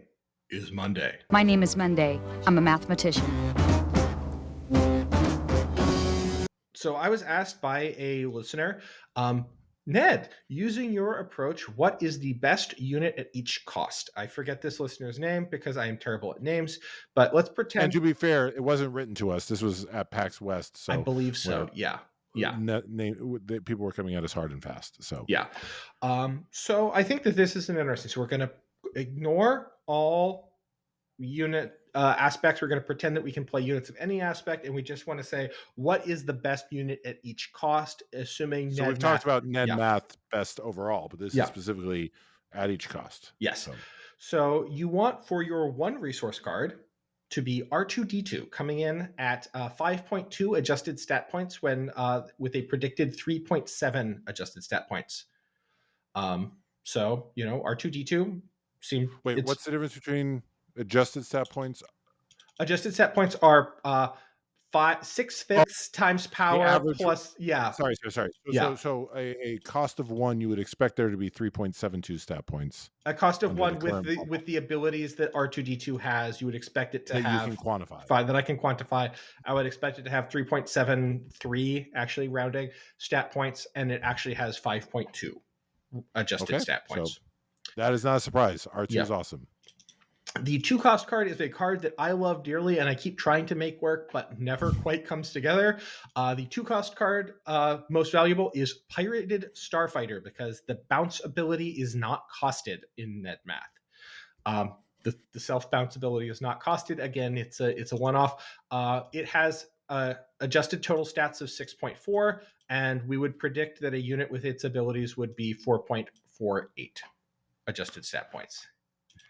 is Monday. My name is Monday. I'm a mathematician. So I was asked by a listener, Ned, using your approach, what is the best unit at each cost? I forget this listener's name because I am terrible at names, but let's And pretend. to be fair, it wasn't written to us. This was at PAX West, I so believe where so. Yeah. Yeah. people were coming at us hard and fast. So Yeah. So I think that this is an interesting. So we're going to ignore all unit aspects. We're going to pretend that we can play units of any aspect, and we just want to say what is the best unit at each cost, assuming So we've Ned talked math. about Ned Yeah. math best overall, but this is Yeah. specifically at each cost. Yes. So So you want for your 1 resource card to be R2D2 coming in at 5.2 adjusted stat points when with a predicted 3.7 adjusted stat points. So R2D2 wait, it's what's the difference between adjusted stat points? adjusted stat points are 6/5 times The power average. plus Sorry. yeah. So a cost of 1, you would expect there to be 3.72 stat points A cost of under the 1 current bubble with the abilities that R2D2 has, you would expect it to that you can have quantify. 5 that I can quantify. I would expect it to have 3.73 actually rounding stat points, and it actually has 5.2 adjusted Okay, stat so points. that is not a surprise. R2 Yeah. is awesome. The 2-cost card is a card that I love dearly and I keep trying to make work, but never quite comes together. The 2-cost card, most valuable, is Pirated Starfighter because the bounce ability is not costed in Net Math. The self bounce ability is not costed. Again, it's a one off. It has adjusted total stats of 6.4, and we would predict that a unit with its abilities would be 4.48 adjusted stat points.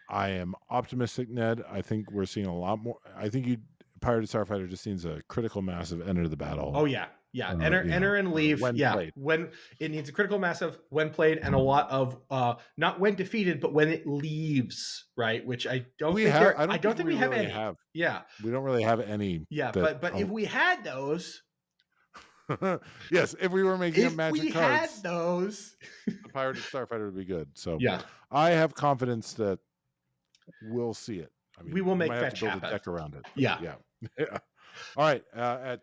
I am optimistic, Ned. I think we're seeing a lot more. I think Pirated Starfighter just needs a critical mass of enter the battle. Oh yeah, yeah. Enter and leave. when Yeah, played. when it needs a critical mass of when played, and a lot of not when defeated, but when it leaves. Right, which I don't think there. I I don't don't think think we we have really any. have. Yeah, We don't really have any. yeah. That. But if we had those, Yes, if we were making up if magic we had cards, those, the Pirated Starfighter would be good. So yeah, I have confidence that we'll see it. I mean, we will we make might have to fetch build happen. a deck around it. But Yeah. yeah. All right. At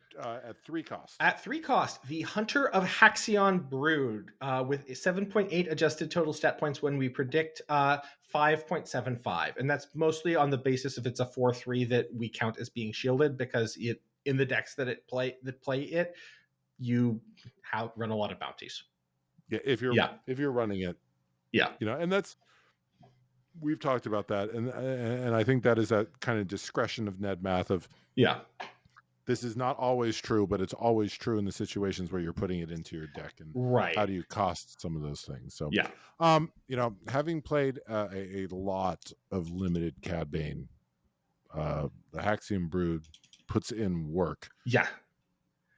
3 cost. At 3 cost, the Hunter of Haxion Brood with 7.8 adjusted total stat points when we predict 5.75. And that's mostly on the basis of it's a 4/3 that we count as being shielded because it in the decks that play it, you run a lot of bounties. Yeah, if you're running it, Yeah. and we've talked about that, and I think that is that kind of discretion of Ned math of Yeah. this is not always true, but it's always true in the situations where you're putting it into your deck, and Right. how do you cost some of those things? So Yeah. having played a lot of limited Cad Bane, the Haxion Brood puts in work Yeah.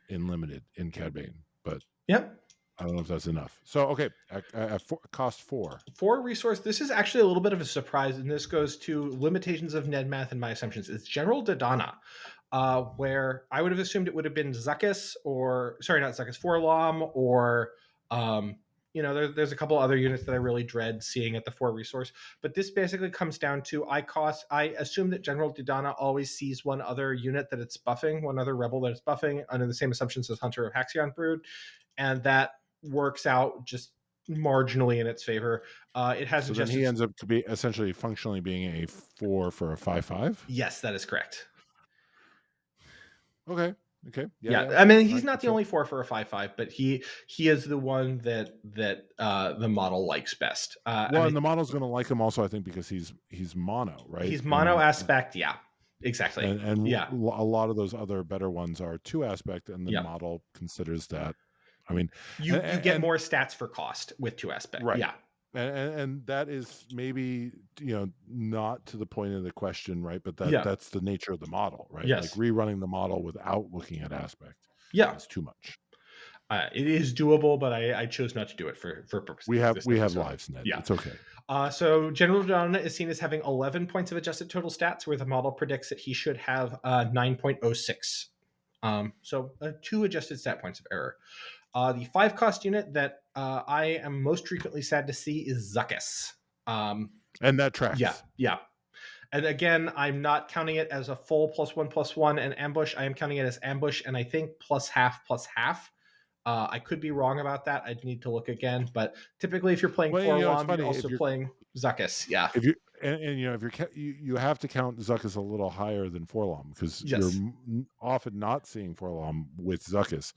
in limited in Cad Bane, but Yep. I don't know if that's enough. So okay, at cost 4. For resource, this is actually a little bit of a surprise, and this goes to limitations of Ned math and my assumptions. It's General Dodonna, where I would have assumed it would have been Zuckus, or sorry, not Zuckus, Forlom, or there's a couple other units that I really dread seeing at the 4 resource. But this basically comes down to I assume that General Dodonna always sees one other unit that it's buffing, one other rebel that it's buffing, under the same assumptions as Hunter of Haxion Brood, and that works out just marginally in its favor. It has So then he adjusted. ends up to be essentially functionally being a 4 for a 5/5. Yes, that is correct. Okay. Yeah, Yeah. I mean he's Right. not the only 4 for a 5/5, but he is the one that the model likes best. Well, and the model's going to like him also, I think, because he's mono, right? he's mono aspect. Yeah, exactly. And Yeah, a lot of those other better ones are 2 aspect, and the yeah. model considers that. I mean, You get more stats for cost with 2 aspect. right. Yeah, And that is maybe, not to the point of the question, right? But yeah, that's the nature of the model, right? Like yes, rerunning the model without looking at aspect yeah. is too much. It is doable, but I chose not to do it for purposes of this We have episode. lives, Ned. Yeah. It's okay. So General Donna is seen as having 11 points of adjusted total stats, where the model predicts that he should have 9.06. So 2 adjusted stat points of error. The 5 cost unit that I am most frequently sad to see is Zuckuss. And that tracks. Yeah. And again, I'm not counting it as a full +1/+1 and ambush. I am counting it as ambush, and I think +half/+half. I could be wrong about that. I'd need to look again. But typically, if you're playing Well, it's Forlom, you're funny if also playing Zuckuss. Yeah. if you and if you're you have to count Zuckuss a little higher than Forlom, because you're Yes. often not seeing Forlom with Zuckuss,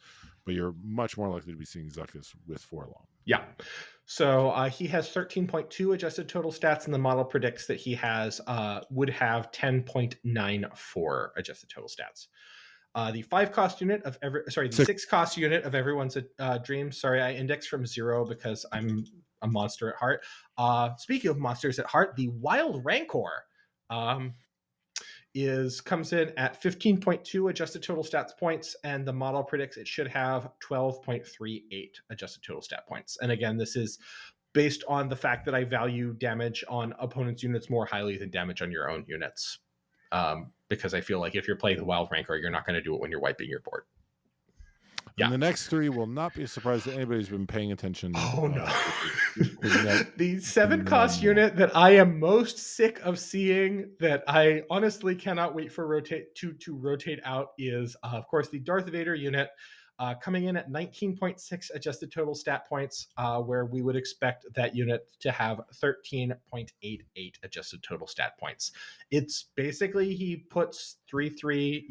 but you're much more likely to be seeing Zuckuss with Forlom. Yeah. So he has 13.2 adjusted total stats, and the model predicts that he would have 10.94 adjusted total stats. The 6 cost unit of everyone's dream. Sorry, I index from 0 because I'm a monster at heart. Speaking of monsters at heart, the Wild Rancor comes in at 15.2 adjusted total stats points, and the model predicts it should have 12.38 adjusted total stat points. And again, this is based on the fact that I value damage on opponents' units more highly than damage on your own units. Because I feel like if you're playing the Wild Rancor, you're not going to do it when you're wiping your board. And the next 3 will not be a surprise to anybody who's been paying attention. Oh no. Net, The 7 cost unit that I am most sick of seeing, that I honestly cannot wait for to rotate out, is of course the Darth Vader unit, coming in at 19.6 adjusted total stat points, where we would expect that unit to have 13.88 adjusted total stat points. It's basically, he puts 3/3.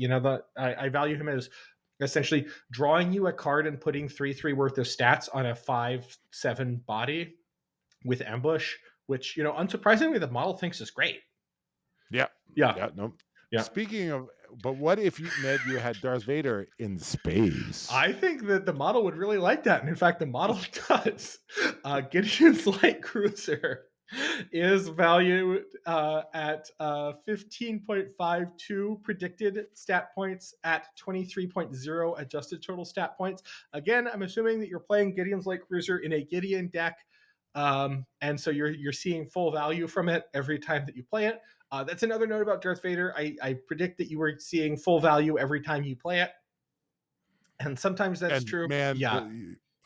I value him as essentially drawing you a card and putting 3/3 worth of stats on a 5/7 body with ambush, which, unsurprisingly, the model thinks is great. Yeah. No. Yeah. Speaking of, but what if Ned, you had Darth Vader in space? I think that the model would really like that, and in fact, the model does. Gideon's light cruiser is valued at 15.52 predicted stat points at 23.0 adjusted total stat points. Again, I'm assuming that you're playing Gideon's light cruiser in a Gideon deck, and so you're seeing full value from it every time that you play it. That's another note about Darth Vader. I predict that you were seeing full value every time you play it, and sometimes that's true. Man, Yeah.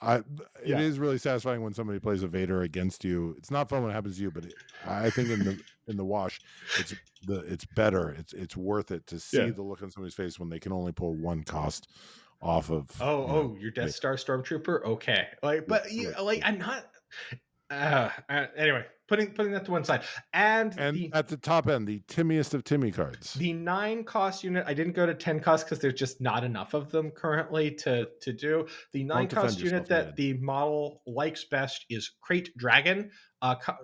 It is really satisfying when somebody plays a Vader against you. It's not fun when it happens to you, but I think in the wash, it's better. It's worth it to see the look on somebody's face when they can only pull 1 cost off of. Your Death Star Stormtrooper. Okay, I'm not. Anyway, putting that to one side, and at the top end, the timmiest of Timmy cards. The 9 cost unit, I didn't go to 10 cost because there's just not enough of them currently to do. The 9 cost unit that the model likes best is Crate Dragon,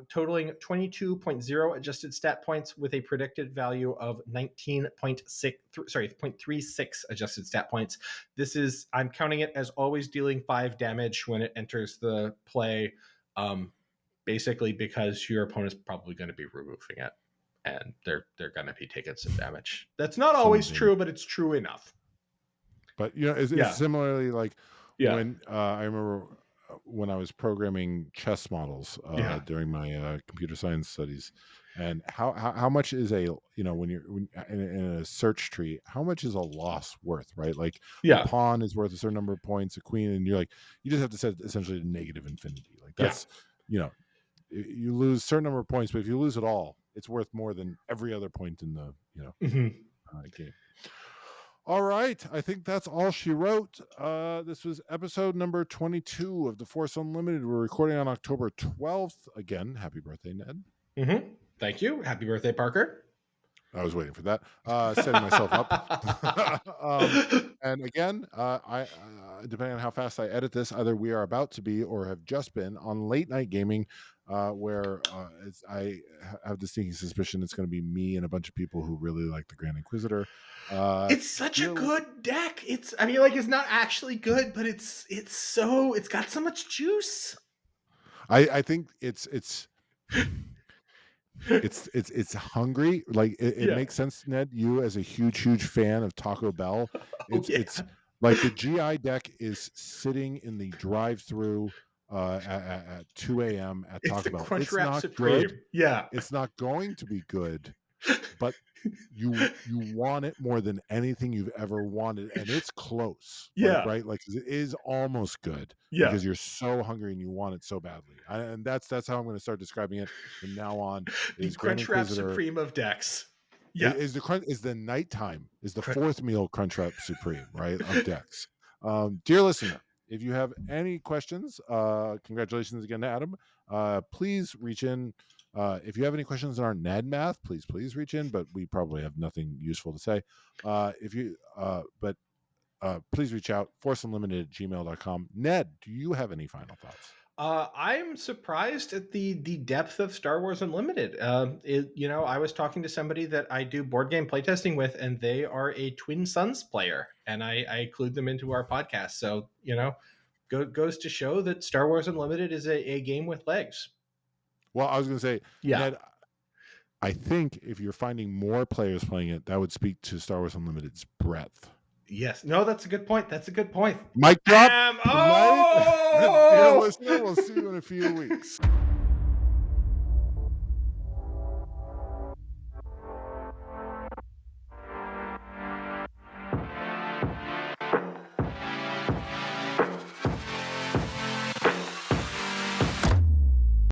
totaling 22.0 adjusted stat points with a predicted value of 0.36 adjusted stat points. I'm counting it as always dealing 5 damage when it enters the play, basically because your opponent's probably going to be removing it, and they're going to be taking some damage. That's not always true, but it's true enough. But it's similarly like when I remember when I was programming chess models during my computer science studies, and how much is when you're in a search tree, how much is a loss worth, right? Like a pawn is worth a certain number of points, a queen, and you just have to set essentially to negative infinity. Like that's you lose a certain number of points, but if you lose it all, it's worth more than every other point in the game. All right. I think that's all she wrote. This was episode number 22 of The Force Unlimited. We're recording on October 12th. Again, happy birthday, Ned. Thank you. Happy birthday, Parker. I was waiting for that. Setting myself up. And again, I depending on how fast I edit this, either we are about to be or have just been on late night gaming, where I have the sneaking suspicion it's going to be me and a bunch of people who really like the Grand Inquisitor. It's such a good deck. It's not actually good, but it's got so much juice. I think it's hungry. Like it Yeah. makes sense, Ned. You as a huge fan of Taco Bell, Oh, it's like the GI deck is sitting in the drive-through at 2 a.m. at It's Taco the Bell. Crunch It's Wrap not Supreme. good. Yeah. It's not going to be good, but you want it more than anything you've ever wanted, and it's close. Yeah. Like 'cause it is almost good Yeah. because you're so hungry and you want it so badly. And that's how I'm going to start describing it from now on. The Is Grand Crunch Wrap Inquisitor Supreme of decks. Yeah. is the nighttime is the Crunch- fourth meal Crunchwrap Supreme, right, of decks. Dear listener, if you have any questions, congratulations again to Adam. Please reach in. If you have any questions on our Ned math, please reach in. But we probably have nothing useful to say. Please reach out. forceunlimited@gmail.com. Ned, do you have any final thoughts? I'm surprised at the depth of Star Wars Unlimited. I was talking to somebody that I do board game playtesting with, and they are a Twin Suns player, and I include them into our podcast. So goes to show that Star Wars Unlimited is a game with legs. Well, I was going to say, Yeah. Ned, I think if you're finding more players playing it, that would speak to Star Wars Unlimited's breadth. Yes. No, that's a good point. Mic drop. Oh! Dear listener, we'll see you in a few weeks.